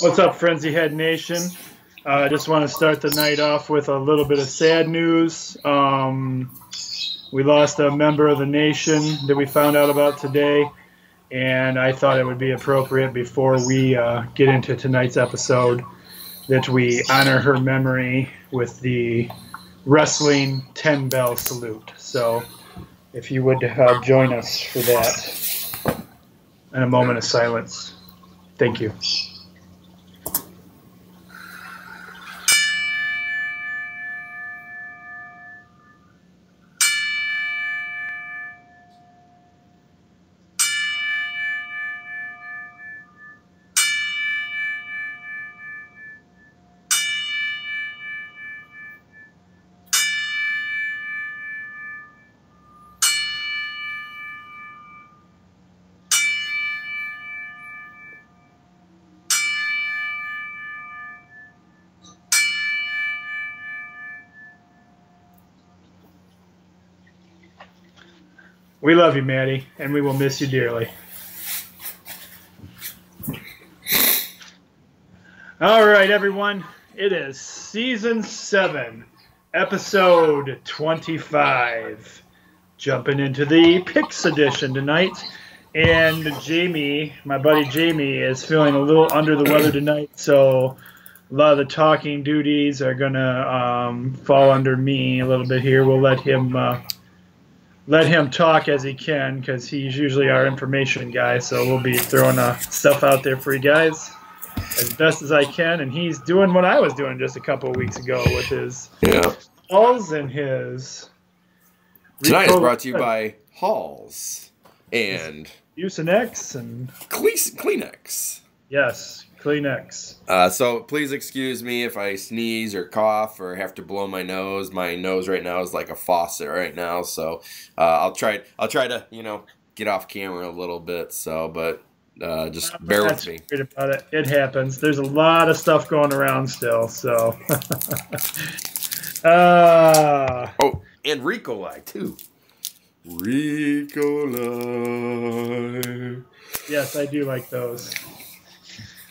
What's up, Frenzy Head Nation? I just want to start the night off with a little bit of sad news. We lost a member of the nation that we found out about today, and I thought it would be appropriate before we get into tonight's episode that we honor her memory with the wrestling 10-bell salute. So if you would join us for that in a moment of silence. Thank you. We love you, Maddie, and we will miss you dearly. All right, everyone. It is Season 7, Episode 25. Jumping into the Picks edition tonight. And Jamie, my buddy Jamie, is feeling a little under the weather tonight, so a lot of the talking duties are going to fall under me a little bit here. We'll let him talk as he can, because he's usually our information guy, so we'll be throwing stuff out there for you guys as best as I can, and he's doing what I was doing just a couple of weeks ago with his Halls and his... Tonight is brought to you by Halls and... Mucinex and... Kleenex. Yes, Kleenex. So please excuse me if I sneeze or cough or have to blow my nose. My nose right now is like a faucet right now, so I'll try to get off camera a little bit. So, but just bear with me. About it. It happens. There's a lot of stuff going around still. So. Oh, and Ricolai too. Ricolai. Yes, I do like those.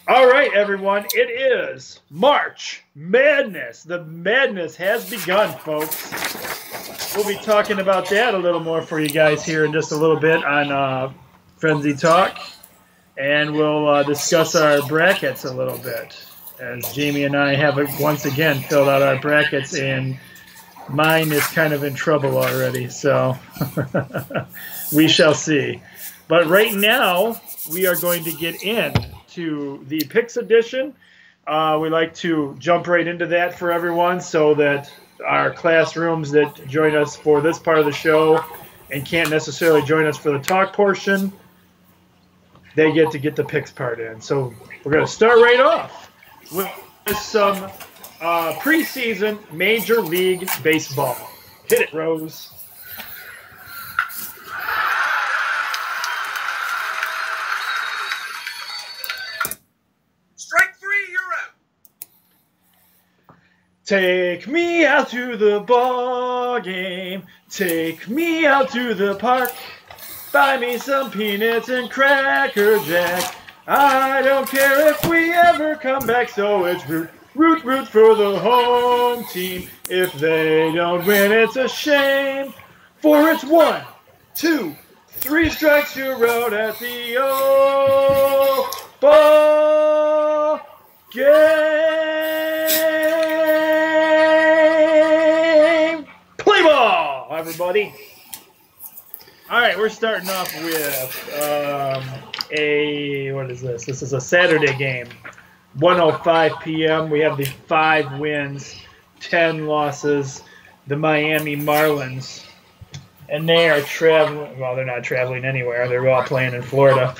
All right, everyone, it is March Madness. The madness has begun, folks. We'll be talking about that a little more for you guys here in just a little bit on Frenzy Talk. And we'll discuss our brackets a little bit, as Jamie and I have once again filled out our brackets, and mine is kind of in trouble already, so we shall see. But right now, we are going to get into the Picks edition. We like to jump right into that for everyone so that our classrooms that join us for this part of the show and can't necessarily join us for the talk portion, they get to get the picks part in. So we're going to start right off with some preseason Major League Baseball. Hit it, Rose. Take me out to the ball game. Take me out to the park. Buy me some peanuts and Cracker Jack. I don't care if we ever come back, so it's root for the home team. If they don't win, it's a shame. For it's 1, 2, 3 strikes, you're out at the ball game. Play ball, everybody. All right, we're starting off with what is this? This is a Saturday game, 1:05 p.m. We have the 5 wins, 10 losses, the Miami Marlins. And they are traveling. Well, they're not traveling anywhere. They're all playing in Florida.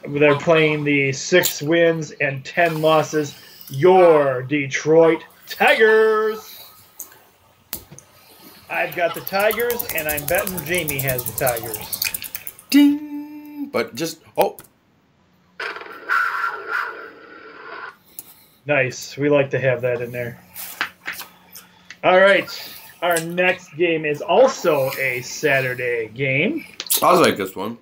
They're playing the 6 wins and 10 losses, your Detroit Tigers. I've got the Tigers, and I'm betting Jamie has the Tigers. Ding! But just, Nice. We like to have that in there. All right. Our next game is also a Saturday game. I like this one.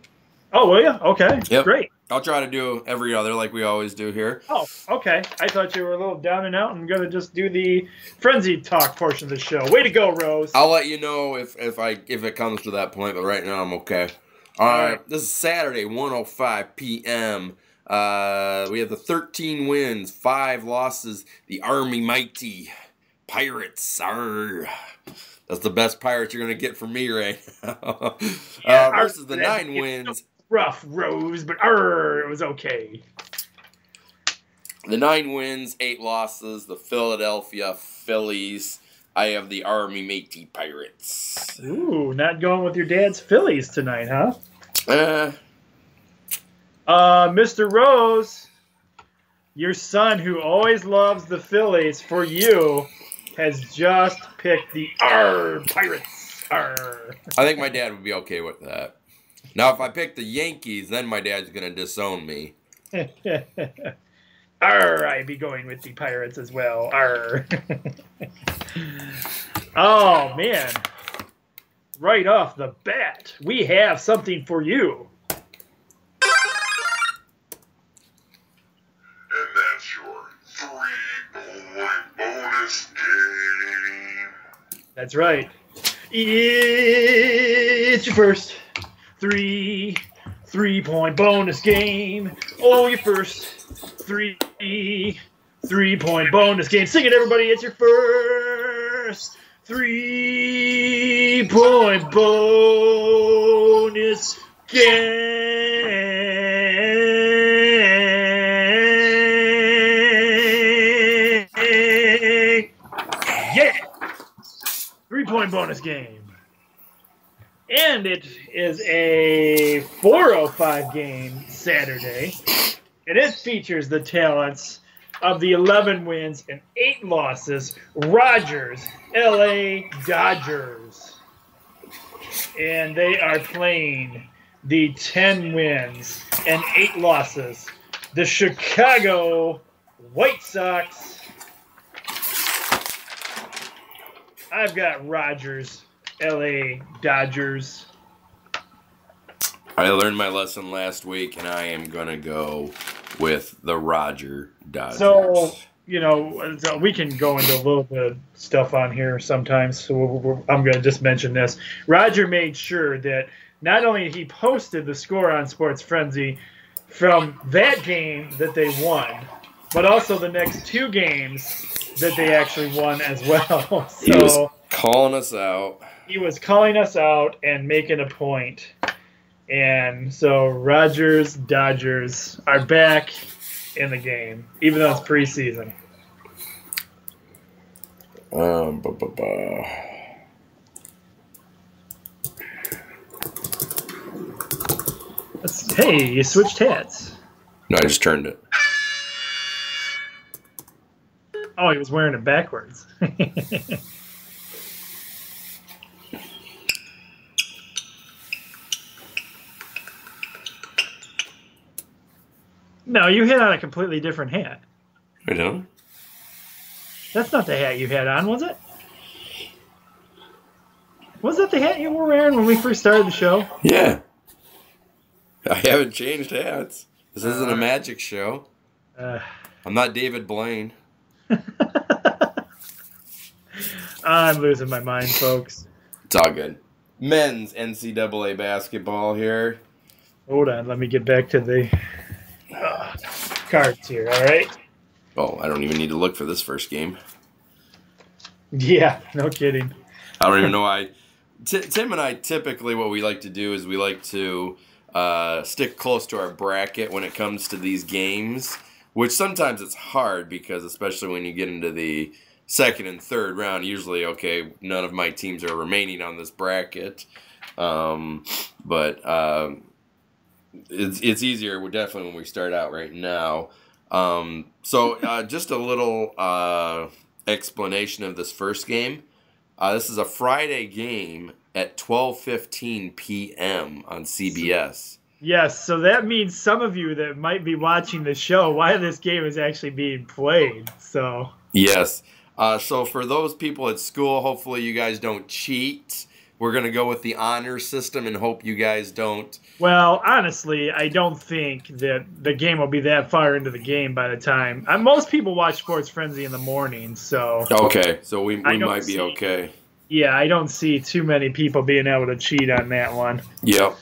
Oh, will you? Okay. Yep. Great. I'll try to do every other like we always do here. Oh, okay. I thought you were a little down and out and going to just do the frenzy talk portion of the show. Way to go, Rose. I'll let you know if it comes to that point, but right now I'm okay. All right. This is Saturday, 1:05 p.m. We have the 13 wins, 5 losses. The Army Mighty Pirates. Arr. That's the best Pirates you're going to get from me right now. Versus the 9 wins. Rough, Rose, but it was okay. The 9 wins, 8 losses. The Philadelphia Phillies. I have the Army Mighty Pirates. Ooh, not going with your dad's Phillies tonight, huh? Mr. Rose, your son, who always loves the Phillies, for you, has just picked the Pirates. Arr. I think my dad would be okay with that. Now, if I pick the Yankees, then my dad's going to disown me. I'd be going with the Pirates as well. Oh, man. Right off the bat, we have something for you. And that's your 3-point bonus game. That's right. It's your first 3-point bonus game. Oh, your first 3-point bonus game. Sing it, everybody. It's your first 3-point bonus game. Yeah. 3-point bonus game. And it is a 4:05 game Saturday. And it features the talents of the 11 wins and 8 losses Rogers LA Dodgers. And they are playing the 10 wins and 8 losses the Chicago White Sox. I've got Rogers LA Dodgers. I learned my lesson last week, and I am going to go with the Roger Dodgers. So, so we can go into a little bit of stuff on here sometimes. So I'm going to just mention this. Roger made sure that not only he posted the score on Sports Frenzy from that game that they won, but also the next 2 games that they actually won as well. So, he was calling us out. He was calling us out and making a point. And so Rogers, Dodgers are back in the game, even though it's preseason. Hey, you switched hats. No, I just turned it. Oh, he was wearing it backwards. No, you had on a completely different hat. I don't. That's not the hat you had on, was it? Was that the hat you were wearing when we first started the show? Yeah. I haven't changed hats. This isn't a magic show. I'm not David Blaine. I'm losing my mind, folks. It's all good. Men's NCAA basketball here. Hold on, let me get back to the cards here, all right? Oh, I don't even need to look for this first game. Yeah, no kidding. I don't even know why. Tim and I, typically what we like to do is we like to stick close to our bracket when it comes to these games, which sometimes it's hard because especially when you get into the second and third round, usually, okay, none of my teams are remaining on this bracket. But it's easier, definitely, when we start out right now. So just a little explanation of this first game. This is a Friday game at 12:15 p.m. on CBS. Yes, so that means some of you that might be watching the show, why this game is actually being played. So yes. So for those people at school, hopefully you guys don't cheat we're gonna go with the honor system and hope you guys don't. Well, honestly, I don't think that the game will be that far into the game by the time. Most people watch Sports Frenzy in the morning, so. Okay, so we might be see, okay. Yeah, I don't see too many people being able to cheat on that one. Yep.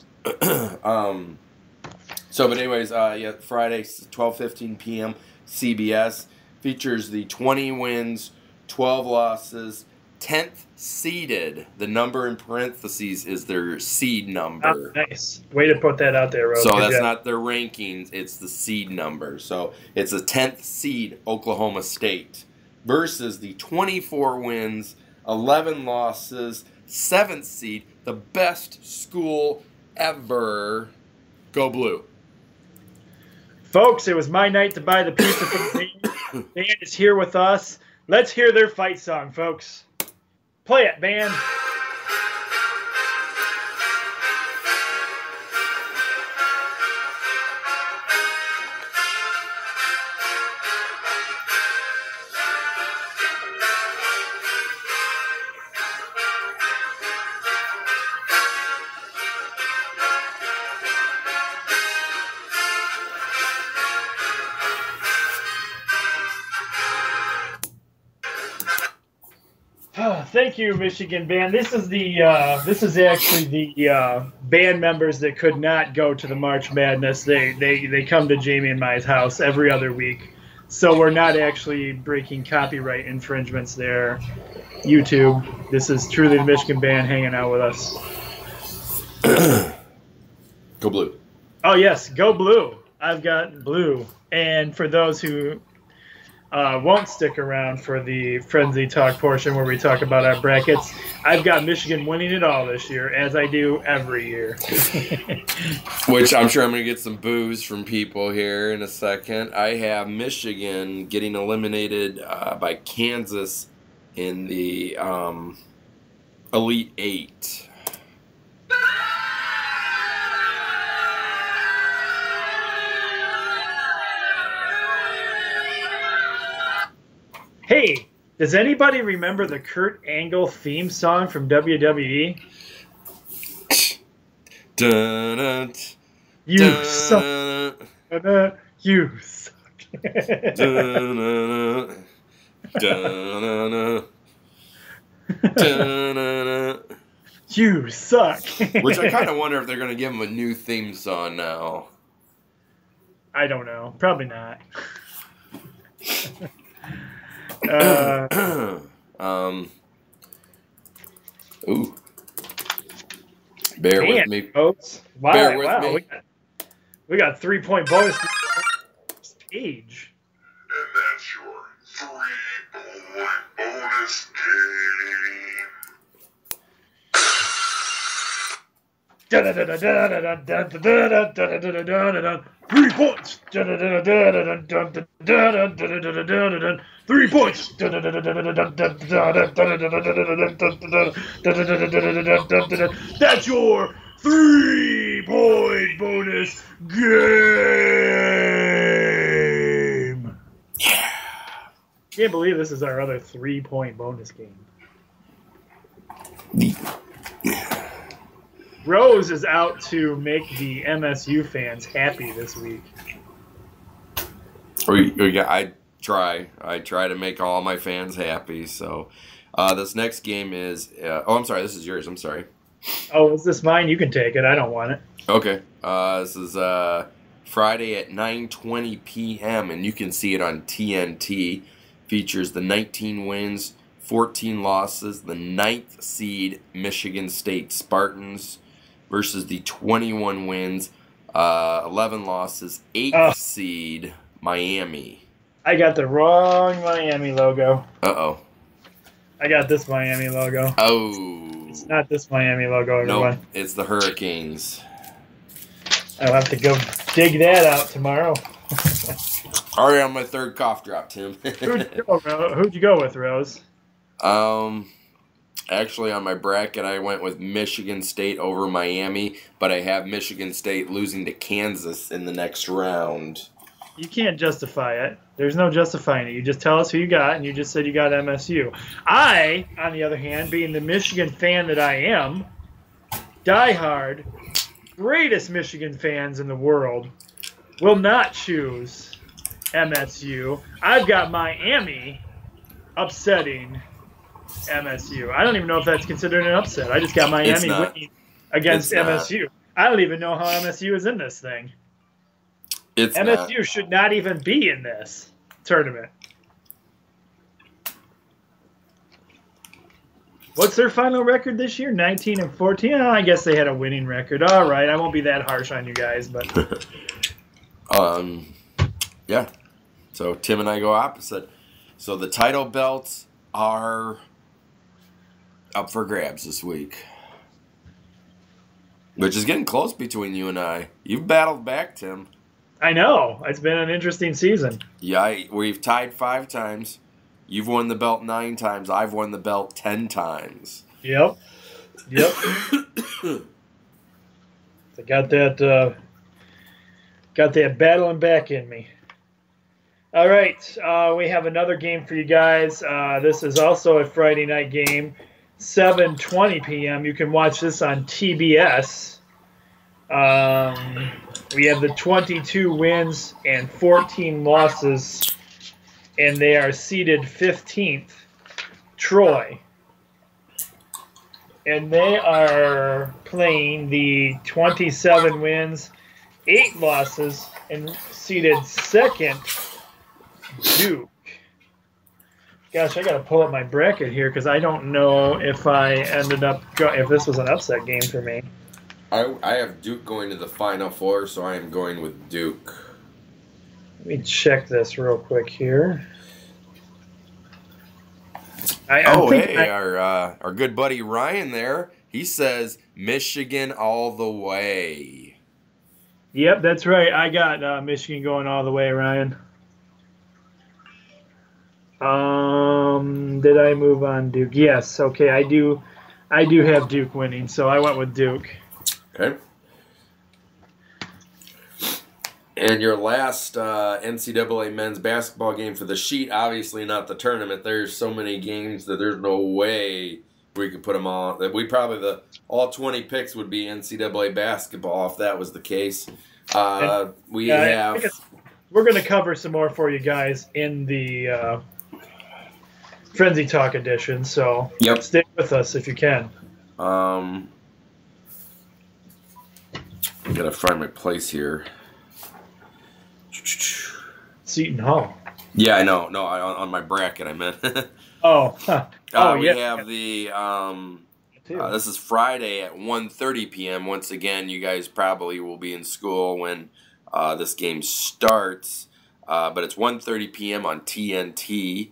So, but anyways, yeah, Friday, 12:15 p.m. CBS features the 20 wins, 12 losses, 10th seeded. The number in parentheses is their seed number. Oh, nice. Way to put that out there, Rose. So Good that's job. not their rankings, it's the seed number. So it's a 10th seed Oklahoma State versus the 24 wins, 11 losses, 7th seed, the best school ever. Go Blue. Folks, it was my night to buy the pizza for the band. The band is here with us. Let's hear their fight song, folks. Play it, band. Thank you, Michigan band. This is actually the band members that could not go to the March Madness. They come to Jamie and my house every other week, so we're not actually breaking copyright infringements there. YouTube. This is truly the Michigan band hanging out with us. Go Blue. Oh yes, go Blue. I've got blue. And for those who won't stick around for the Frenzy Talk portion where we talk about our brackets, I've got Michigan winning it all this year, as I do every year. Which I'm sure I'm going to get some boos from people here in a second. I have Michigan getting eliminated by Kansas in the Elite Eight. Hey, does anybody remember the Kurt Angle theme song from WWE? Dun, You dun, suck. You suck. dun, dun, dun, You suck. Which I kind of wonder if they're going to give him a new theme song now. I don't know. Probably not. Ooh. Bear with me. Folks. Wow, Bear with me. We got 3-point bonus page. And that's your 3-point bonus game. 3 points. 3 points. That's your 3-point bonus game. Yeah. Can't believe this is our other 3-point bonus game. Rose is out to make the MSU fans happy this week. I try to make all my fans happy. So this next game is I'm sorry, this is yours. I'm sorry. Oh, is this mine? You can take it. I don't want it. Okay. This is Friday at 9:20 p.m. and you can see it on TNT. Features the 19 wins, 14 losses, the 9th seed Michigan State Spartans versus the 21 wins, 11 losses, 8th seed Miami. I got the wrong Miami logo. Uh-oh. I got this Miami logo. Oh. It's not this Miami logo, everyone. Nope, it's the Hurricanes. I'll have to go dig that out tomorrow. Already on my 3rd cough drop, Tim. Who'd you go with, Rose? Actually, on my bracket, I went with Michigan State over Miami, but I have Michigan State losing to Kansas in the next round. You can't justify it. There's no justifying it. You just tell us who you got, and you just said you got MSU. I, on the other hand, being the Michigan fan that I am, diehard, greatest Michigan fans in the world, will not choose MSU. I've got Miami upsetting MSU. I don't even know if that's considered an upset. I just got Miami winning against MSU. I don't even know how MSU is in this thing. MSU should not even be in this tournament. What's their final record this year? 19-14. Oh, I guess they had a winning record. All right, I won't be that harsh on you guys, but yeah. So Tim and I go opposite. So the title belts are up for grabs this week, which is getting close between you and I. You've battled back, Tim. I know. It's been an interesting season. Yeah, we've tied 5 times. You've won the belt 9 times. I've won the belt 10 times. Yep. I got that battling back in me. All right, we have another game for you guys. This is also a Friday night game, 7:20 p.m. You can watch this on TBS. We have the 22 wins and 14 losses, and they are seeded 15th, Troy. And they are playing the 27 wins, 8 losses, and seeded 2nd, Duke. Gosh, I got to pull up my bracket here because I don't know if I ended up if this was an upset game for me. I have Duke going to the Final Four, so I am going with Duke. Let me check this real quick here. Our good buddy Ryan there, he says Michigan all the way. Yep, that's right. I got Michigan going all the way, Ryan. Did I move on Duke? Yes. Okay, I do have Duke winning, so I went with Duke. Okay. And your last NCAA men's basketball game for the sheet, obviously not the tournament. There's so many games that there's no way we could put them all. That we probably all 20 picks would be NCAA basketball if that was the case. We're going to cover some more for you guys in the Frenzy Talk edition. So stay with us if you can. I gotta find my place here. Seton Hall. Yeah, I know. No, on my bracket, I meant. We have the. This is Friday at 1:30 p.m. Once again, you guys probably will be in school when this game starts, but it's 1:30 p.m. on TNT.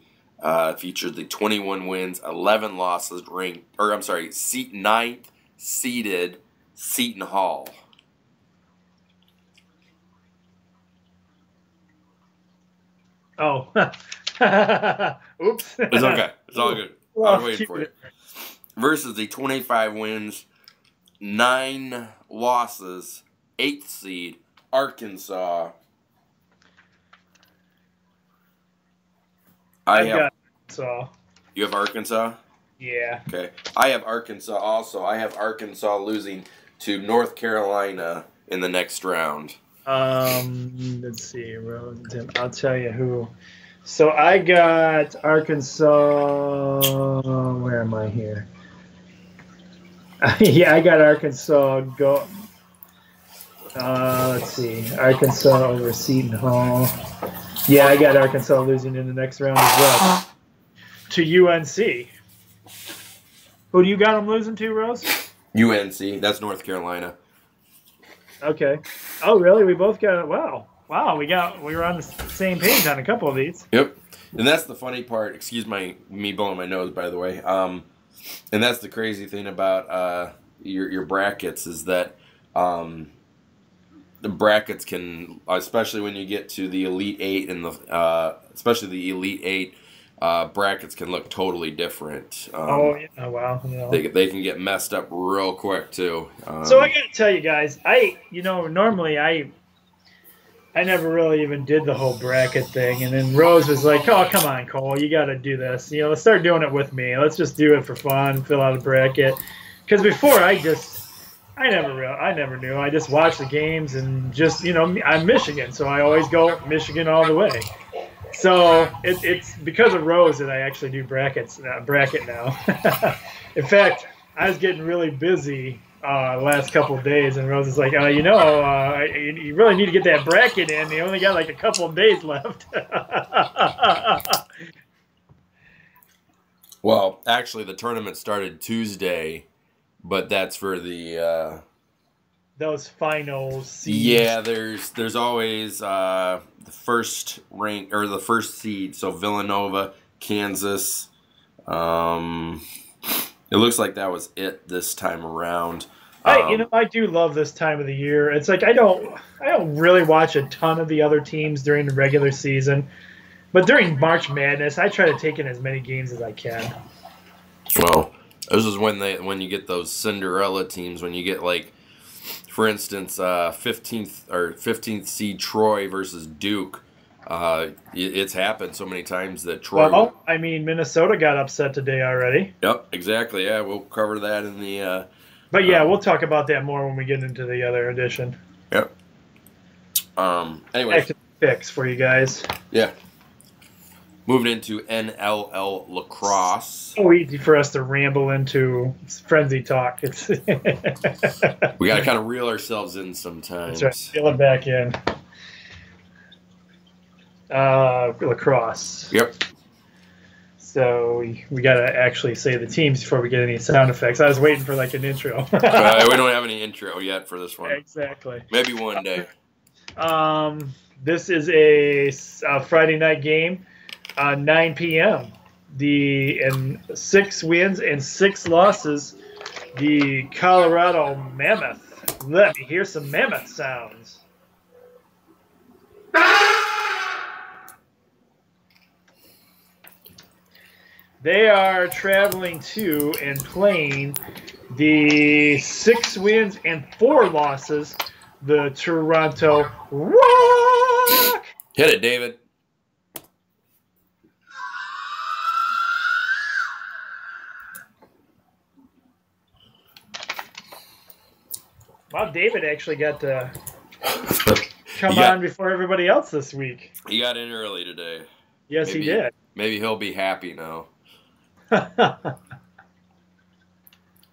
Features the 21 wins, 11 losses, ninth seeded Seton Hall. Oh, oops. It's okay. It's all good. I was waiting for you. Versus the 25 wins, 9 losses, 8th seed, Arkansas. I got Arkansas. You have Arkansas? Yeah. Okay. I have Arkansas also. I have Arkansas losing to North Carolina in the next round. Let's see. I'll tell you who. So I got Arkansas. Where am I here? Yeah, I got Arkansas. Go. Let's see. Arkansas over Seton Hall. Yeah, I got Arkansas losing in the next round as well to UNC. Who do you got them losing to, Rose? UNC. That's North Carolina. Okay. Oh, really? We both got it. Wow. We were on the same page on a couple of these. Yep. And that's the funny part. Excuse me blowing my nose, by the way. And that's the crazy thing about your brackets is that the brackets can, especially when you get to the Elite Eight and especially the Elite Eight, brackets can look totally different. Wow. Yeah. They can get messed up real quick too. So I got to tell you guys, normally I never really even did the whole bracket thing. And then Rose was like, "Oh, come on, Cole, you got to do this. Let's start doing it with me. Let's just do it for fun, fill out a bracket." Because before, I never knew. I just watched the games and just, I'm Michigan, so I always go Michigan all the way. So it's because of Rose that I actually do bracket now. In fact, I was getting really busy last couple of days, and Rose is like, you really need to get that bracket in. You only got like a couple of days left. Well, actually, the tournament started Tuesday, but that's for the those finals. Seeds. Yeah, there's always the first rank or the first seed. So Villanova, Kansas. It looks like that was it this time around. I do love this time of the year. It's like I don't really watch a ton of the other teams during the regular season, but during March Madness, I try to take in as many games as I can. Well, this is when you get those Cinderella teams. When you get like, for instance, 15th seed Troy versus Duke. It's happened so many times that Troy. Well, Minnesota got upset today already. Yep, exactly. Yeah, we'll cover that in the. But yeah, we'll talk about that more when we get into the other edition. Yep. Anyway, back to the picks for you guys. Yeah. Moving into NLL lacrosse. So easy for us to ramble into frenzy talk. It's we got to kind of reel ourselves in sometimes. That's right. Reel it back in. Lacrosse. Yep. So we got to actually say the teams before we get any sound effects. I was waiting for like an intro. We don't have any intro yet for this one. Exactly. Maybe one day. This is a Friday night game, 9 p.m. In 6 wins and 6 losses, the Colorado Mammoth. Let me hear some Mammoth sounds. They are traveling to and playing the 6 wins and 4 losses, the Toronto Rock. Hit it, David. Wow, David actually got to come on before everybody else this week. He got in early today. Yes, he did. Maybe he'll be happy now.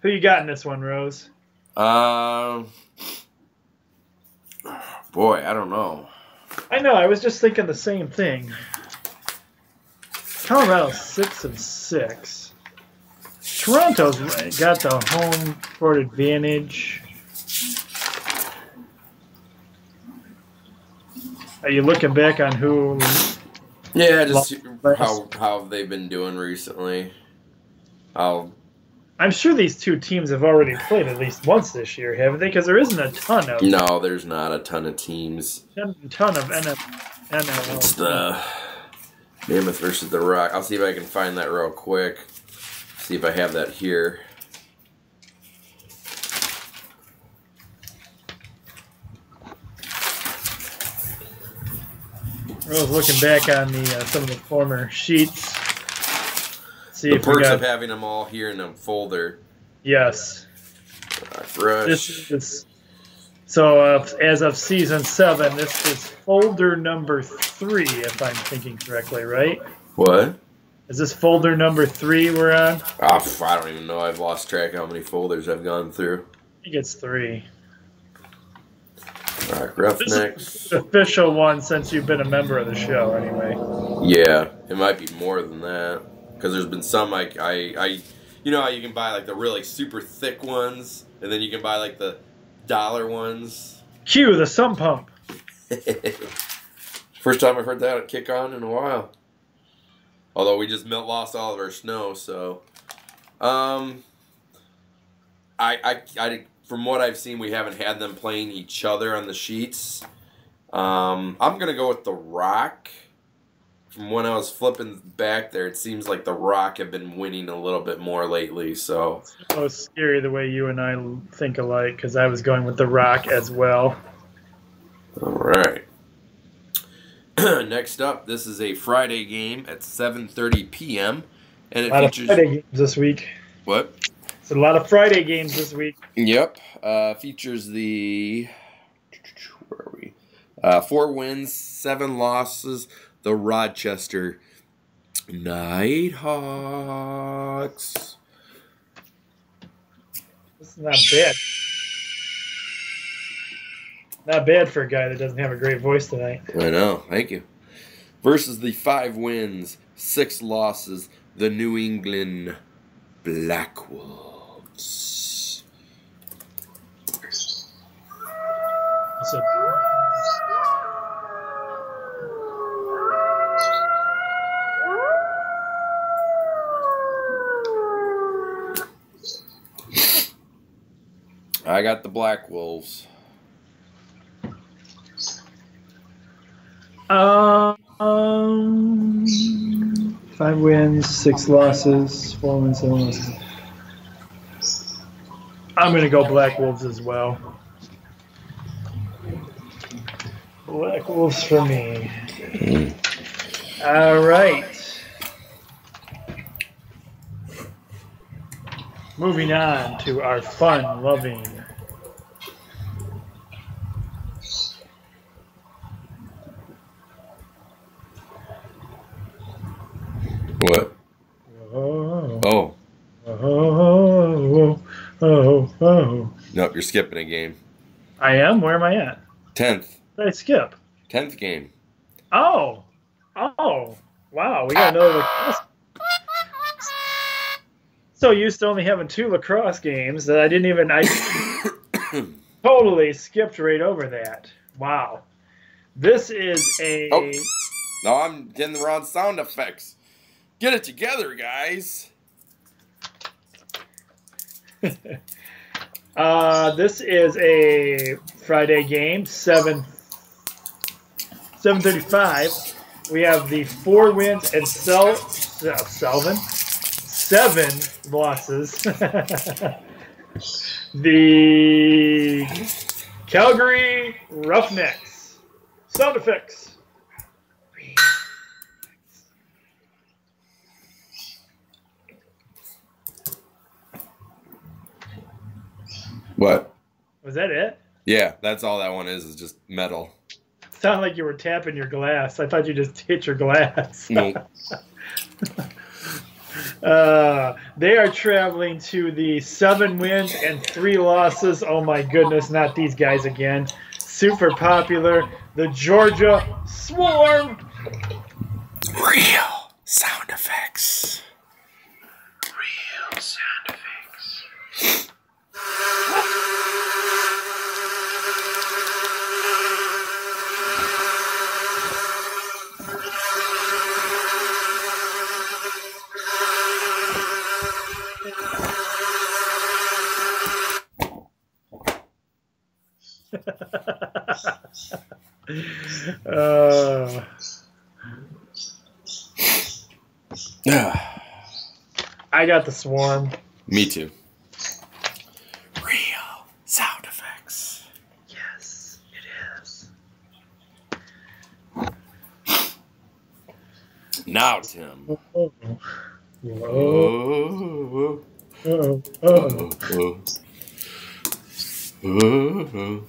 Who you got in this one, Rose? Boy, I don't know. I know. I was just thinking the same thing. Colorado 6-6. Toronto's got the home court advantage. Are you looking back on who? Yeah, just how they've been doing recently. I'm sure these two teams have already played at least once this year, haven't they? Because there isn't a ton of. No, there's not a ton of teams. A ton of NLL. It's the Mammoth versus the Rock. I'll see if I can find that real quick. See if I have that here. I was looking back on some of the former sheets. See the if perks of having them all here in a folder. Yes. Rush. So as of season 7, this is folder number 3, if I'm thinking correctly, right? What? Is this folder number 3 we're on? I don't even know. I've lost track of how many folders I've gone through. I think it's 3. All right, Roughnecks. This is the official one since you've been a member of the show, anyway. Yeah, it might be more than that because there's been some you know how you can buy like the really super thick ones, and then you can buy like the dollar ones. Cue the sump pump. First time I've heard that kick on in a while. Although we just lost all of our snow, so I from what I've seen, we haven't had them playing each other on the sheets. I'm gonna go with the Rock. From when I was flipping back there, it seems like the Rock have been winning a little bit more lately. So it's so scary the way you and I think alike, because I was going with the Rock as well. All right. Next up, this is a Friday game at 7:30 p.m. and it A lot of features Friday games this week. what? It's a lot of Friday games this week. Yep. Features the where are we? 4 wins, 7 losses. The Rochester Nighthawks. This is not bad. Not bad for a guy that doesn't have a great voice tonight. I know. Thank you. Versus the 5 wins, 6 losses. The New England Blackwolves. It's a, I got the Black Wolves. 5 wins, 6 losses, 4 wins, 7 losses. I'm going to go Black Wolves as well. Black Wolves for me. All right. Moving on to our fun-loving What? oh. Oh. Oh. Nope, you're skipping a game. I am? Where am I at? 10th. Did I skip? 10th game. Oh. Wow. We got another lacrosse. So used to only having 2 lacrosse games that I totally skipped right over that. Wow. This is a... Oh. No, I'm getting the wrong sound effects. Get it together, guys. This is a Friday game, 7:35. We have the 4 wins and 7 losses. The Calgary Roughnecks. Sound effects. What? Was that it? Yeah, that's all that one is just metal. Sounded like you were tapping your glass. I thought you just hit your glass. Nope. They are traveling to the 7 wins and 3 losses. Oh my goodness, not these guys again. Super popular. The Georgia Swarm. Real sound effects. Real sound effects. I got the Swarm. Me too. Real sound effects. Yes, it is. Now, Tim. Oh. Oh. Oh. Oh. Oh.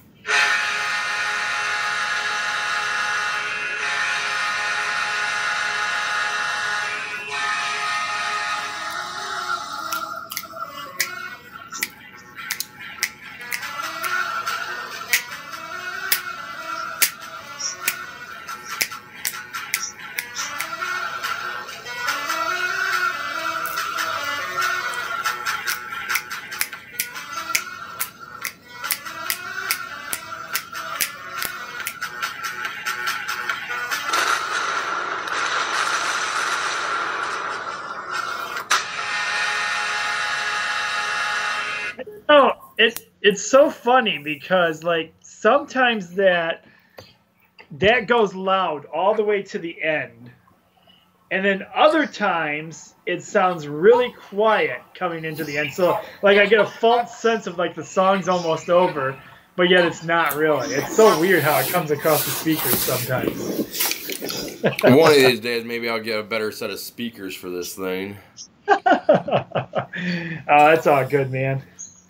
Oh, it's so funny because like sometimes that goes loud all the way to the end, and then other times it sounds really quiet coming into the end. So like I get a false sense of like the song's almost over, but yet it's not really. It's so weird how it comes across the speakers sometimes. One of these days, maybe I'll get a better set of speakers for this thing. That's all good, man.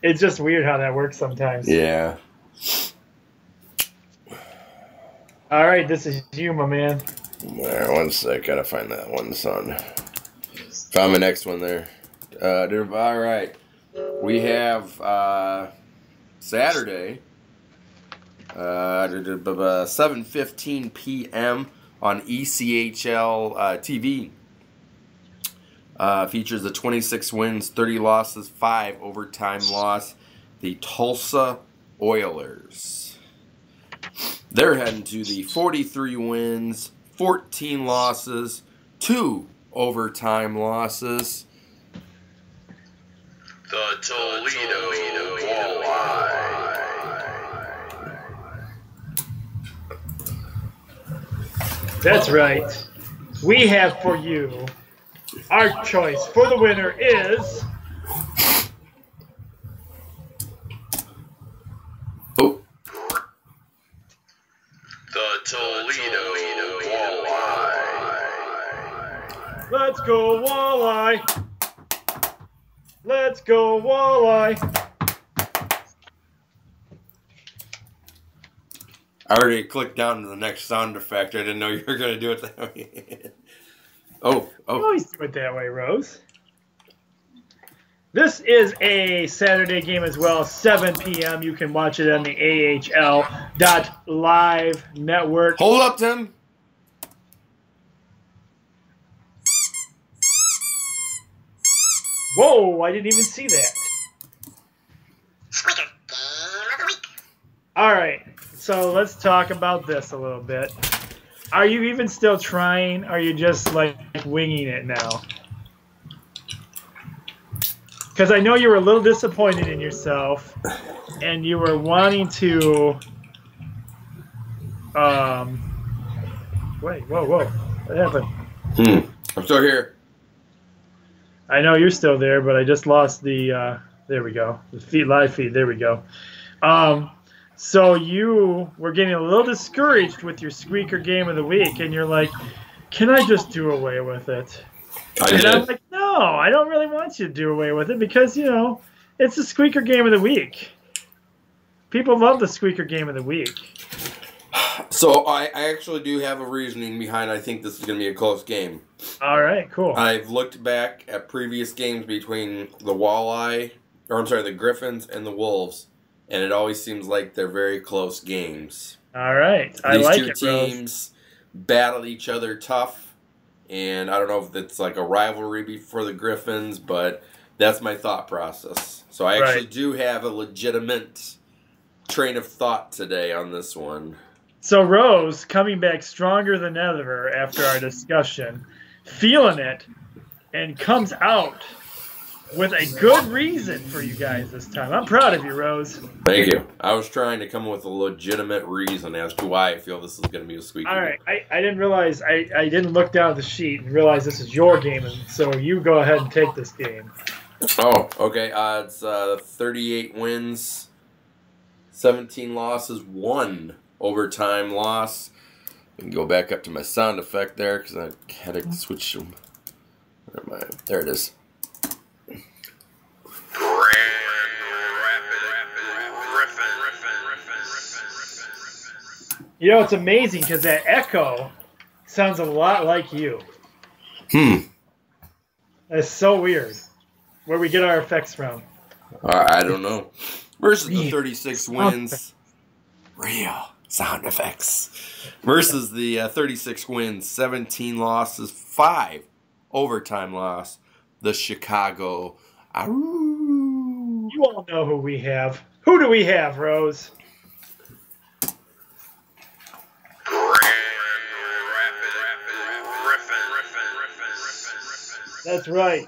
It's just weird how that works sometimes. Yeah. All right, this is you, my man. All right, one sec. Gotta find that one, son. Found my next one there. All right. We have Saturday, 7:15 p.m. on ECHL TV. Features the 26 wins, 30 losses, 5 overtime loss. The Tulsa Oilers. They're heading to the 43 wins, 14 losses, 2 overtime losses. The Toledo Walleye. That's right. We have for you, our choice for the winner is... Oh. The Toledo Walleye. Let's go Walleye. Let's go Walleye. I already clicked down to the next sound effect. I didn't know you were going to do it that way. Oh. You always do it that way, Rose. This is a Saturday game as well, 7 p.m. You can watch it on the AHL.live network. Hold up, Tim. Whoa, I didn't even see that. Squeaker Game of the Week. All right, so let's talk about this a little bit. Are you even still trying? Or are you just like winging it now? Because I know you were a little disappointed in yourself, and you were wanting to. Wait, whoa, what happened? I'm still here. I know you're still there, but I just lost the. There we go. The live feed. There we go. So you were getting a little discouraged with your Squeaker Game of the Week, and you're like, "Can I just do away with it?" And I'm like, "No, I don't really want you to do away with it because it's the Squeaker Game of the Week. People love the Squeaker Game of the Week." So I actually do have a reasoning behind. I think this is going to be a close game. All right, cool. I've looked back at previous games between the the Griffins and the Wolves, and it always seems like they're very close games. All right, I These like two it, teams battle each other tough, and I don't know if it's like a rivalry for the Griffins, but that's my thought process. So I actually do have a legitimate train of thought today on this one. So Rose coming back stronger than ever after our discussion, feeling it, and comes out with a good reason for you guys this time. I'm proud of you, Rose. Thank you. I was trying to come up with a legitimate reason as to why I feel this is going to be a squeaky. All right. I didn't realize, I didn't look down at the sheet and realize this is your game, and so you go ahead and take this game. Oh, okay. It's 38 wins, 17 losses, 1 overtime loss. I can go back up to my sound effect there because I had to switch them. Where am I? There it is. It's amazing because that echo sounds a lot like you. That's so weird. Where we get our effects from. I don't know. Versus the 36 wins. Real sound effects. Versus the 36 wins, 17 losses, 5 overtime loss. The Chicago. You all know who we have. Who do we have, Rose? That's right.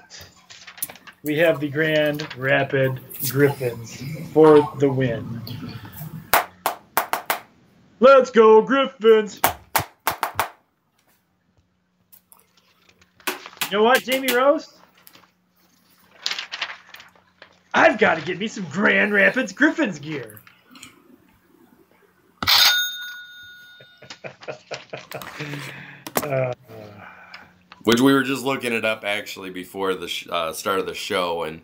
We have the Grand Rapid Griffins for the win. Let's go, Griffins! You know what, Jamie Rose? I've got to get me some Grand Rapids Griffins gear. Uh, Which we were just looking it up actually before the start of the show, and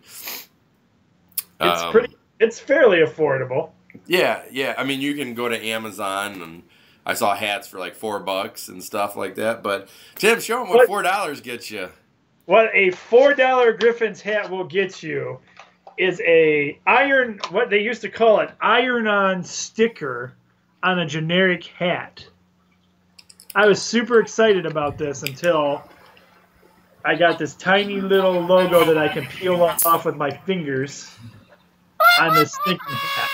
it's fairly affordable. yeah. I mean, you can go to Amazon, and I saw hats for like $4 and stuff like that. But Tim, show them what $4 gets you. What a $4 Griffin's hat will get you is what they used to call an iron-on sticker on a generic hat. I was super excited about this until I got this tiny little logo that I can peel off with my fingers on this stinking hat.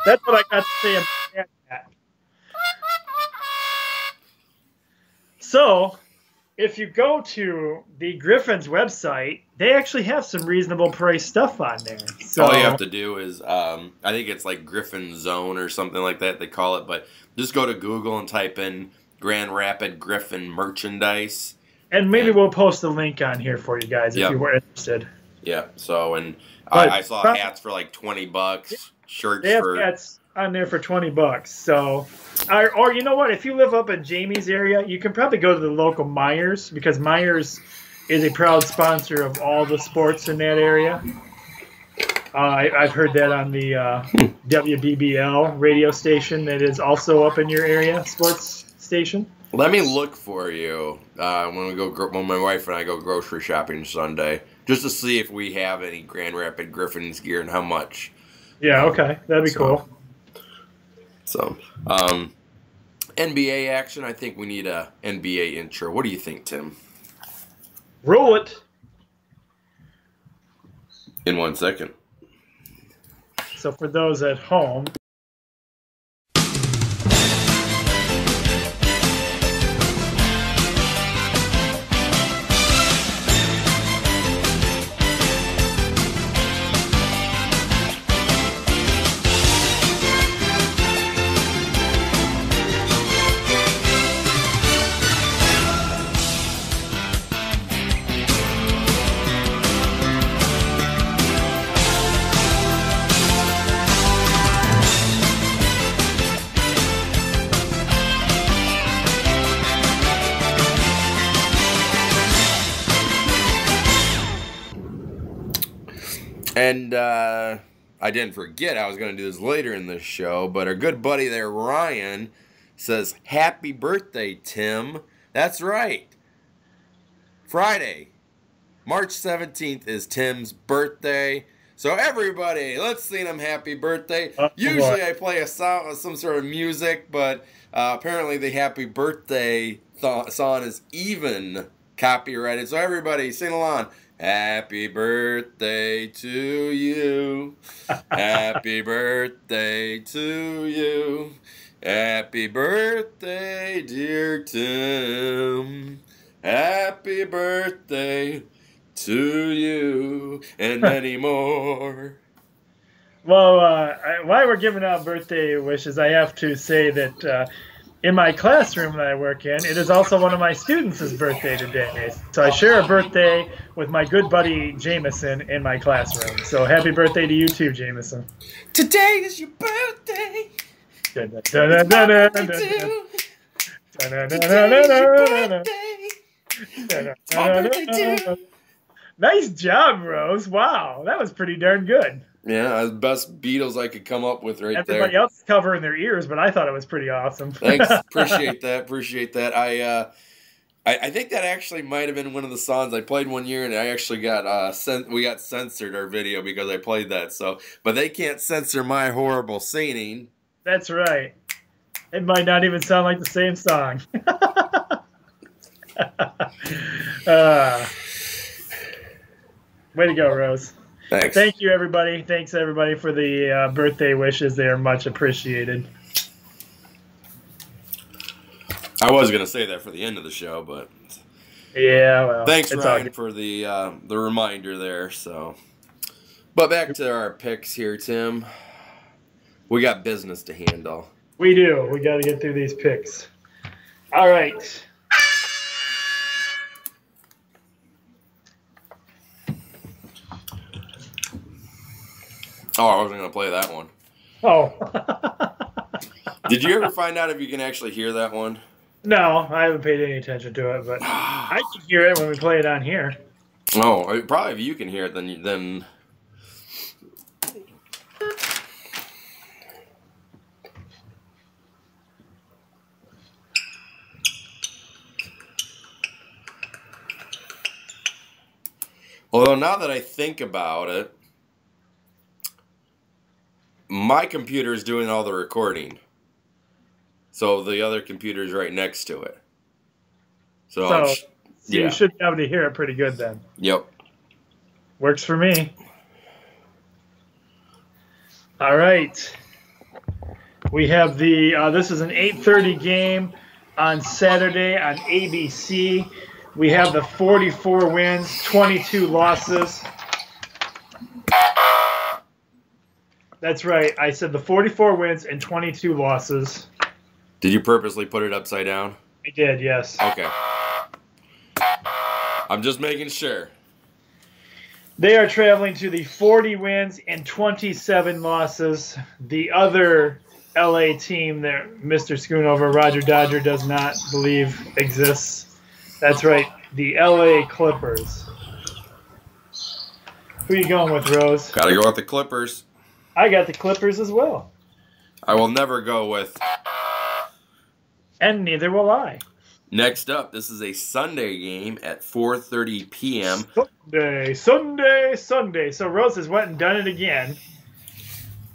That's what I got to say about that hat. So, if you go to the Griffin's website, they actually have some reasonable price stuff on there. So all you have to do is, I think it's like Griffin Zone or something like that they call it, but just go to Google and type in Grand Rapid Griffin merchandise. And maybe we'll post a link on here for you guys if you were interested. Yeah, so, and I saw hats for like $20, shirts they have for... hats on there for $20. So, or you know what? If you live up in Jamie's area, you can probably go to the local Myers, because Myers is a proud sponsor of all the sports in that area. I've heard that on the WBBL radio station that is also up in your area, sports station. Let me look for you when my wife and I go grocery shopping Sunday, just to see if we have any Grand Rapid Griffins gear and how much. Yeah, okay. That'd be cool. So, NBA action, I think we need a NBA intro. What do you think, Tim? Roll it. In 1 second. So for those at home... And I didn't forget I was going to do this later in the show, but our good buddy there, Ryan, says, "Happy birthday, Tim." That's right. Friday, March 17th is Tim's birthday. So everybody, let's sing him happy birthday. Usually I play a song, some sort of music, but apparently the happy birthday song is even copyrighted. So everybody, sing along. Happy birthday to you. Happy birthday to you. Happy birthday, dear Tim. Happy birthday to you, and many more. Well, while we're giving out birthday wishes, I have to say that in my classroom that I work in, it is also one of my students' birthday today. So I share a birthday with my good buddy Jameson in my classroom. So happy birthday to you too, Jameson. Today is your birthday. It's my birthday too. Today's your birthday. My birthday too. Nice job, Rose. Wow, that was pretty darn good. Yeah, the best Beatles I could come up with right there. Everybody else is covering their ears, but I thought it was pretty awesome. Thanks, appreciate that. I think that actually might have been one of the songs I played one year, and I actually got we got censored our video because I played that. So, but they can't censor my horrible singing. That's right. It might not even sound like the same song. Way to go, Rose. Thanks. Thank you, everybody. Thanks, everybody, for the birthday wishes. They are much appreciated. I was going to say that for the end of the show, but... Yeah, well... Thanks, Ryan, for the reminder there, so... But back to our picks here, Tim. We got business to handle. We do. We got to get through these picks. All right. Oh, I wasn't going to play that one. Oh. Did you ever find out if you can actually hear that one? No, I haven't paid any attention to it, but I can hear it when we play it on here. Oh, probably if you can hear it, then. Although now that I think about it, my computer is doing all the recording. So the other computer is right next to it. So you should be able to hear it pretty good then. Yep. Works for me. All right. We have this is an 8:30 game on Saturday on ABC. We have the 44 wins, 22 losses. That's right. I said the 44 wins and 22 losses. Did you purposely put it upside down? I did, yes. Okay. I'm just making sure. They are traveling to the 40 wins and 27 losses. The other LA team that Mr. Schoonover, Roger Dodger, does not believe exists. That's right, the LA Clippers. Who are you going with, Rose? Gotta go with the Clippers. I got the Clippers as well. I will never go with. And neither will I. Next up, this is a Sunday game at 4:30 p.m. Sunday. So Rose has went and done it again.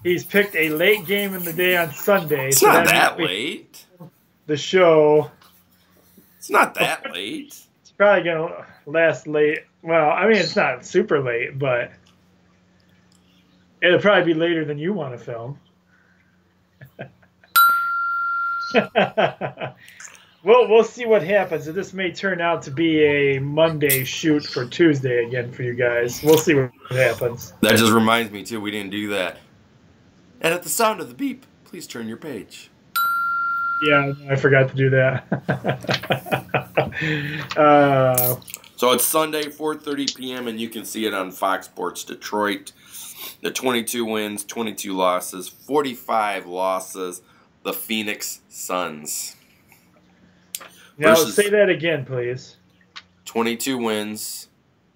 He's picked a late game in the day on Sunday. It's not that late. The show. It's not that late. It's probably going to last late. Well, I mean, it's not super late, but it'll probably be later than you want to film. We'll see what happens. This may turn out to be a Monday shoot for Tuesday again for you guys. We'll see what happens. That just reminds me, too, we didn't do that. And at the sound of the beep, please turn your page. Yeah, I forgot to do that. So it's Sunday, 4:30 p.m., and you can see it on Fox Sports Detroit. The 22 wins, 22 losses, 45 losses. The Phoenix Suns. Now say that again, please. 22 wins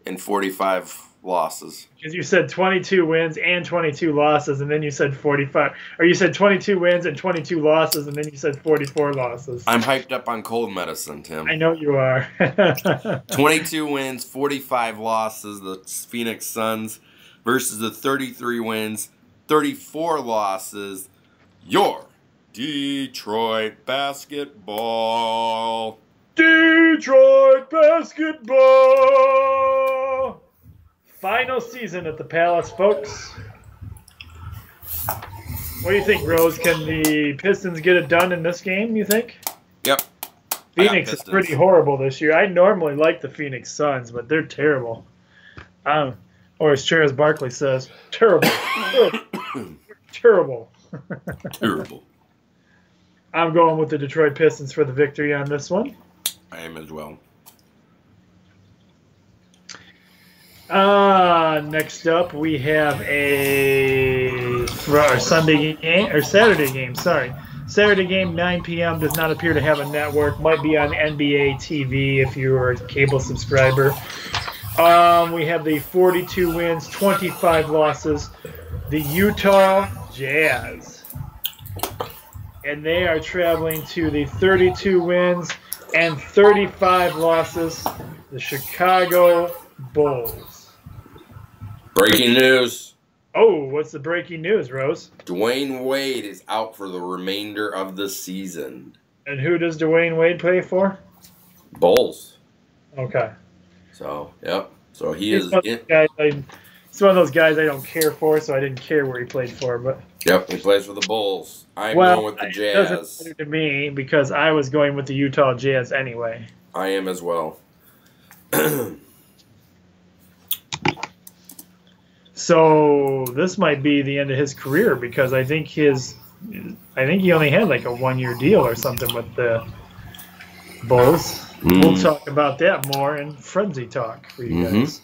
and 45 losses. Because you said 22 wins and 22 losses, and then you said 45. Or you said 22 wins and 22 losses, and then you said 44 losses. I'm hyped up on cold medicine, Tim. I know you are. 22 wins, 45 losses, the Phoenix Suns, versus the 33 wins, 34 losses, your Detroit basketball. Detroit basketball. Final season at the Palace, folks. What do you think, Rose? Can the Pistons get it done in this game, you think? Yep. Phoenix is pretty horrible this year. I normally like the Phoenix Suns, but they're terrible. Or as Charles Barkley says, terrible. Terrible. Terrible. I'm going with the Detroit Pistons for the victory on this one. I am as well. Next up, we have a Saturday game. Sorry, Saturday game, 9 p.m. Does not appear to have a network. Might be on NBA TV if you are a cable subscriber. We have the 42 wins, 25 losses. The Utah Jazz. And they are traveling to the 32 wins and 35 losses. The Chicago Bulls. Breaking news. Oh, what's the breaking news, Rose? Dwayne Wade is out for the remainder of the season. And who does Dwayne Wade play for? Bulls. Okay. So, yep. So he's one of those guys I don't care for, so I didn't care where he played for. But yep, he plays for the Bulls. I'm going with the Jazz. It doesn't matter to me because I was going with the Utah Jazz anyway. I am as well. So this might be the end of his career because I think he only had like a 1-year deal or something with the Bulls. We'll talk about that more in Frenzy Talk for you guys.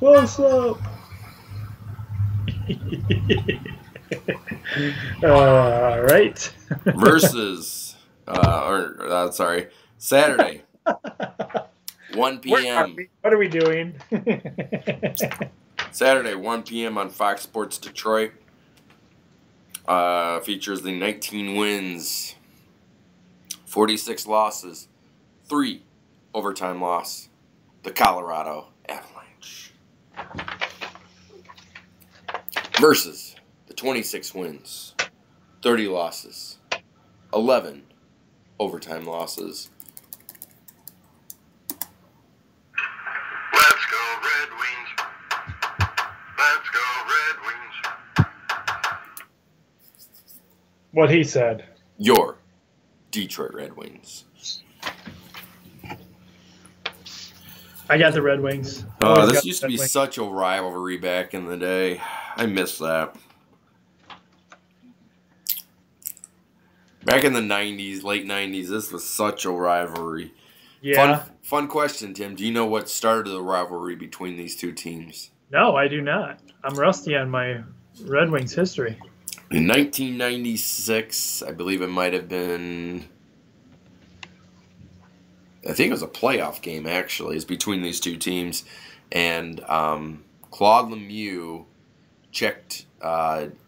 Close up. All right. Versus, Saturday, 1 p.m. What are we doing? Saturday, 1 p.m. on Fox Sports Detroit. Features the 19 wins, 46 losses, 3 overtime loss. The Colorado Avalanche. Versus the 26 wins, 30 losses, 11 overtime losses. Let's go Red Wings. Let's go Red Wings. What he said. Your Detroit Red Wings. I got the Red Wings. This used to be such a rivalry back in the day. I miss that. Back in the 90s, late 90s, this was such a rivalry. Yeah. Fun question, Tim. Do you know what started the rivalry between these two teams? No, I do not. I'm rusty on my Red Wings history. In 1996, I believe it might have been... I think it was a playoff game, actually. It's between these two teams. And Claude Lemieux checked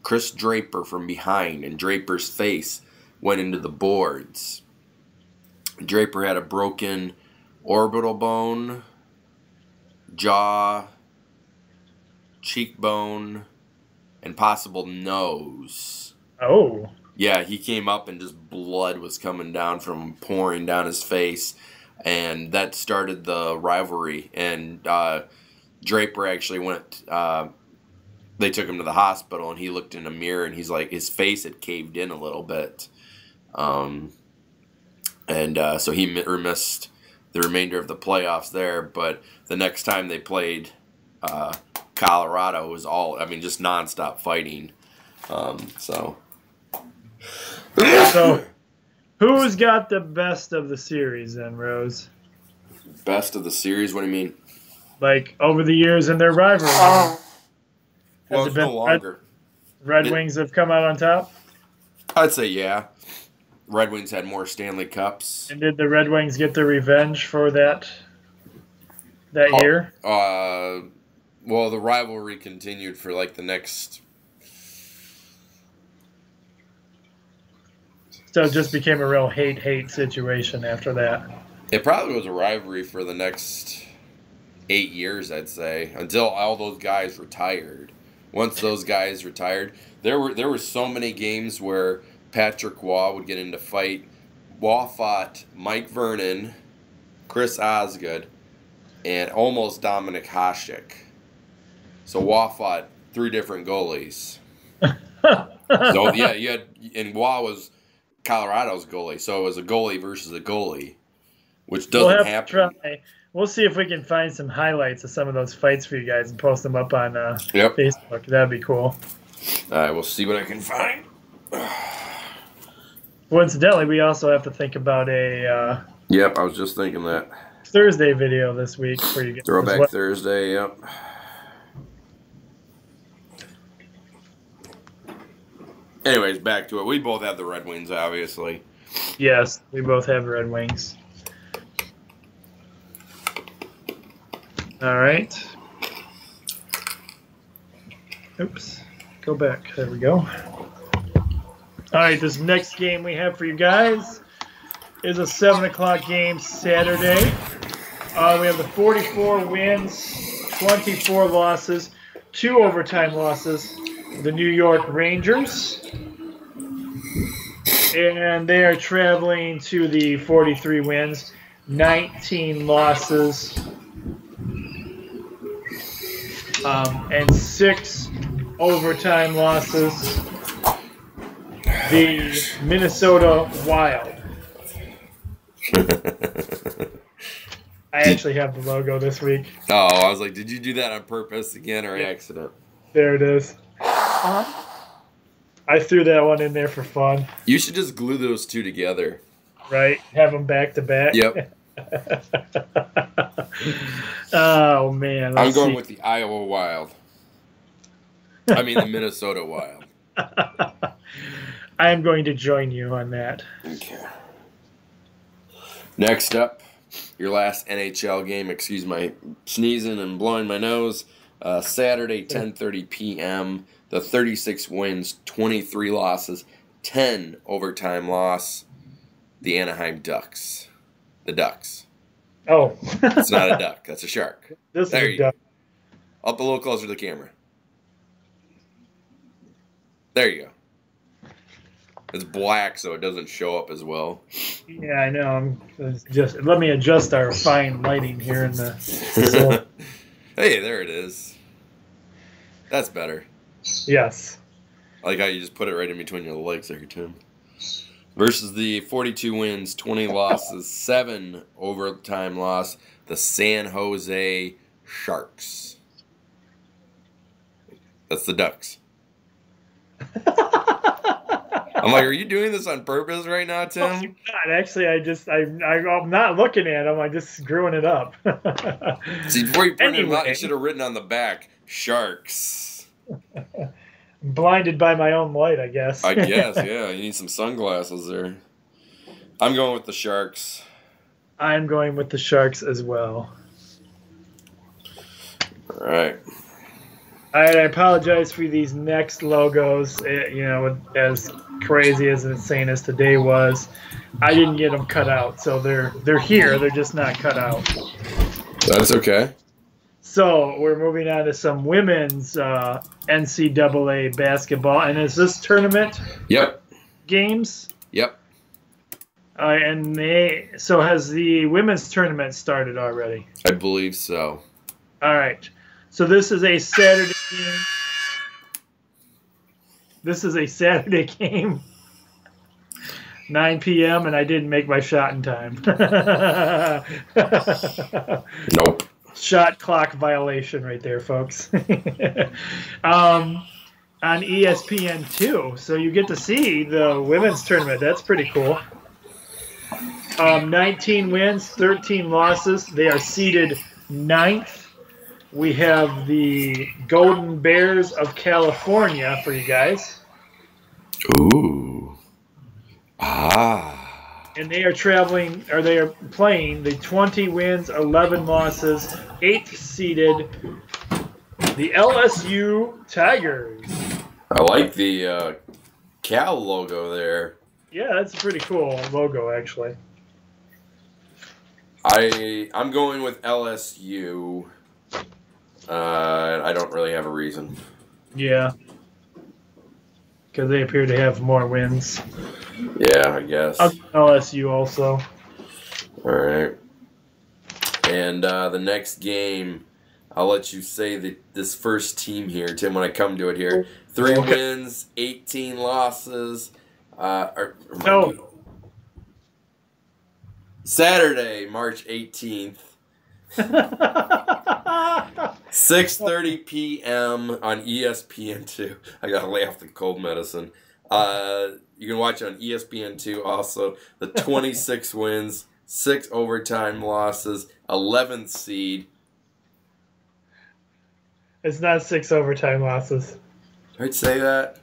Chris Draper from behind, and Draper's face went into the boards. Draper had a broken orbital bone, jaw, cheekbone, and possible nose. Oh. Yeah, he came up and just blood was coming down from pouring down his face. And that started the rivalry. And Draper actually went, they took him to the hospital, and he looked in a mirror, and he's like, his face had caved in a little bit. So he missed the remainder of the playoffs there. But the next time they played Colorado, it was just nonstop fighting. So who's got the best of the series then, Rose? Best of the series? What do you mean? Like, over the years in their rivalry. Well, it's no longer. Red Wings have come out on top? I'd say, yeah. Red Wings had more Stanley Cups. And did the Red Wings get their revenge for that year? Well, the rivalry continued for, like, the next... So it just became a real hate situation after that. It probably was a rivalry for the next 8 years, I'd say, until all those guys retired. Once those guys retired, there were so many games where Patrick Waugh would get into fight. Waugh fought Mike Vernon, Chris Osgood, and almost Dominic Hasek. So Waugh fought 3 different goalies. So yeah, and Waugh was Colorado's goalie, so it was a goalie versus a goalie, which doesn't happen. We'll see if we can find some highlights of some of those fights for you guys and post them up on Facebook. That'd be cool. All right, we'll see what I can find. Coincidentally, we also have to think about a Yep, I was just thinking that. Thursday video this week for you guys. Throwback Thursday, yep. Anyways, back to it. We both have the Red Wings, obviously. Yes, we both have Red Wings. All right. Oops. Go back. There we go. All right, this next game we have for you guys is a 7 o'clock game Saturday. We have the 44 wins, 24 losses, 2 overtime losses. The New York Rangers. And they are traveling to the 43 wins, 19 losses, and 6 overtime losses. The Minnesota Wild. I actually have the logo this week. Oh, I was like, did you do that on purpose again or accident? There it is. I threw that one in there for fun. You should just glue those two together. Right? Have them back to back. Yep. Oh man, I'm let's going see. with the Iowa Wild. I mean the Minnesota Wild. I am going to join you on that. Okay. Next up, your last NHL game. Excuse my sneezing and blowing my nose. Saturday, 10:30 p.m. The 36 wins, 23 losses, 10 overtime loss. The Anaheim Ducks. The Ducks. Oh, It's not a duck. That's a shark. this There is you a duck. Up a little closer to the camera. There you go. It's black, so it doesn't show up as well. Yeah, I know. It's just let me adjust our fine lighting here in the. Hey, there it is. That's better. Yes. I like how you just put it right in between your legs there, Tim. Versus the 42 wins, 20 losses, 7 overtime loss, the San Jose Sharks. That's the Ducks. I'm like, are you doing this on purpose right now, Tim? I'm not. Actually, I'm not looking at them. I'm just screwing it up. See, before you printed them out, you Anyway. should have written on the back, Sharks. Blinded by my own light, I guess. I guess, yeah. You need some sunglasses there. I'm going with the Sharks. I'm going with the Sharks as well. All right. I apologize for these next logos. As crazy as insane as today was, I didn't get them cut out, so they're here. They're just not cut out. That's okay. So we're moving on to some women's NCAA basketball, and is this tournament Yep. games? Yep. So has the women's tournament started already? I believe so. All right. So this is a Saturday game. This is a Saturday game. 9 p.m. and I didn't make my shot in time. Nope. Shot clock violation right there, folks. On ESPN2. So you get to see the women's tournament. That's pretty cool. 19 wins, 13 losses. They are seeded 9th. We have the Golden Bears of California for you guys. Ooh. Ah. And they are playing the 20 wins, 11 losses, 8th seeded, the LSU Tigers. I like the Cal logo there. Yeah, that's a pretty cool logo, actually. I'm going with LSU. I don't really have a reason. Yeah. Because they appear to have more wins. Yeah, I guess. LSU also. All right. And the next game, I'll let you say this first team here, Tim, when I come to it here. 3 wins, 18 losses. No. Saturday, March 18th. 6:30 p.m. on ESPN2. I gotta lay off the cold medicine. You can watch it on ESPN2 also. The 26 wins, 6 overtime losses, 11th seed. It's not 6 overtime losses. Did I say that?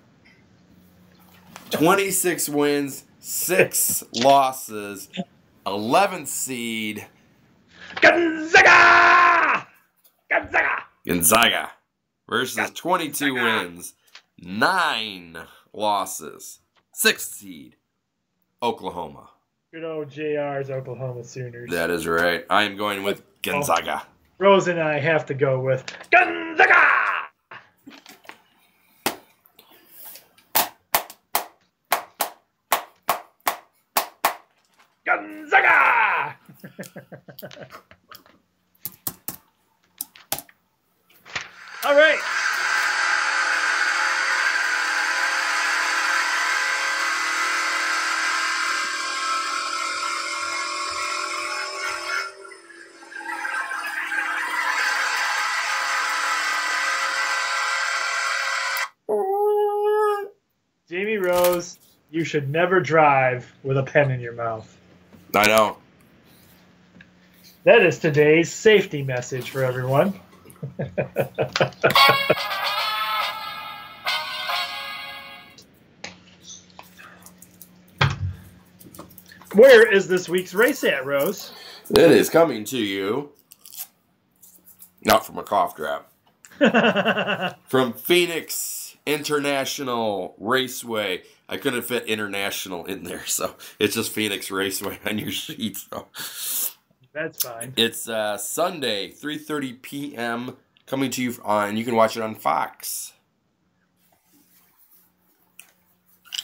26 wins, 6 losses, 11th seed. Gonzaga! Gonzaga versus 22 wins, 9 losses, 6th seed, Oklahoma. Good old JR's Oklahoma Sooners. That is right. I am going with Gonzaga. Rose and I have to go with Gonzaga! Gonzaga! All right. Jamie Rose, you should never drive with a pen in your mouth. I know. That is today's safety message for everyone. Where is this week's race at, Rose? It is coming to you, not from a cough drop, from Phoenix International Raceway. I couldn't fit international in there, so it's just Phoenix Raceway on your sheet. So. That's fine. It's Sunday, 3:30 p.m. coming to you on. You can watch it on Fox.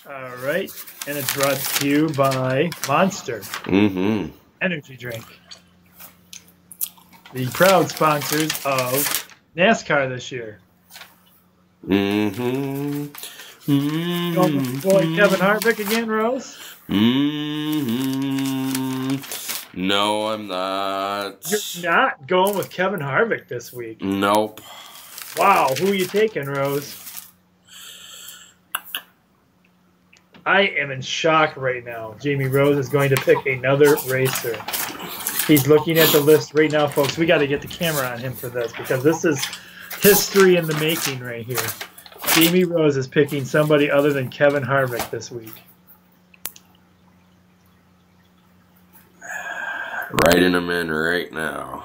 All right, and it's brought to you by Monster Energy Drink, the proud sponsors of NASCAR this year. Going with boy Kevin Harvick again, Rose? No, I'm not. You're not going with Kevin Harvick this week. Nope. Wow, who are you taking, Rose? I am in shock right now. Jamie Rose is going to pick another racer. He's looking at the list right now, folks. We got to get the camera on him for this because this is history in the making right here. Jamie Rose is picking somebody other than Kevin Harvick this week. Writing them in right now.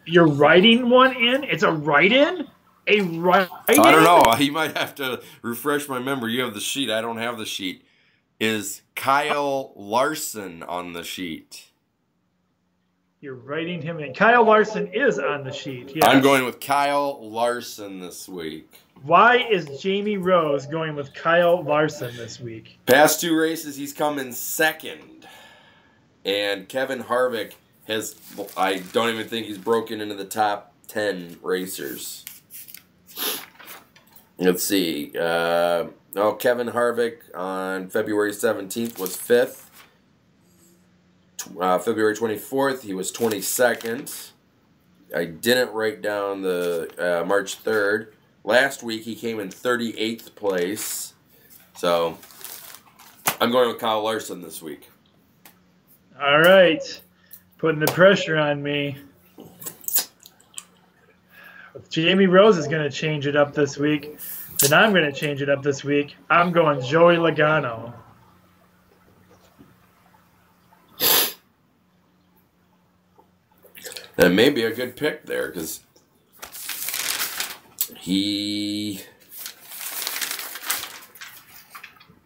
You're writing one in? It's a write-in? A write-in? I don't know. You might have to refresh my memory. You have the sheet. I don't have the sheet. Is Kyle Larson on the sheet? You're writing him in. Kyle Larson is on the sheet. Yes. I'm going with Kyle Larson this week. Why is Jamie Rose going with Kyle Larson this week? Past two races, he's come in second. And Kevin Harvick has, I don't even think he's broken into the top 10 racers. Let's see. Kevin Harvick on February 17th was 5th. February 24th, he was 22nd. I didn't write down the March 3rd. Last week, he came in 38th place. So, I'm going with Kyle Larson this week. All right. Putting the pressure on me. If Jamie Rose is going to change it up this week, then I'm going to change it up this week. I'm going Joey Logano. That may be a good pick there because he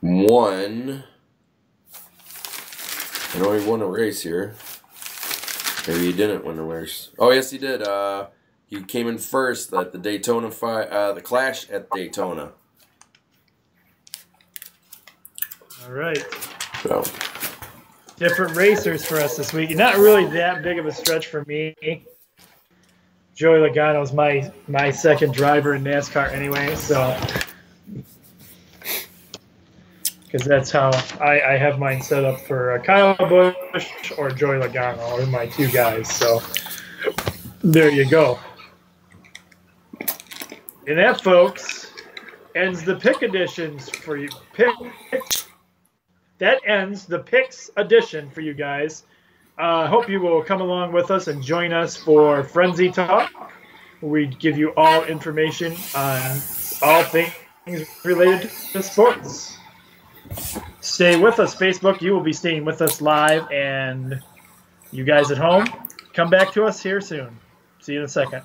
won. I know he won a race here. Maybe he didn't win a race. Oh, yes, he did. He came in first at the Daytona the Clash at Daytona. All right. So. Different racers for us this week. Not really that big of a stretch for me. Joey Logano is my second driver in NASCAR anyway, so because that's how I have mine set up for Kyle Busch or Joey Logano are my two guys. So there you go. And that, folks, ends the pick editions for you. That ends the picks edition for you guys. Hope you will come along with us and join us for Frenzy Talk, where we give you all information on all things related to sports. Stay with us, Facebook. You will be staying with us live, and you guys at home, come back to us here soon. See you in a second.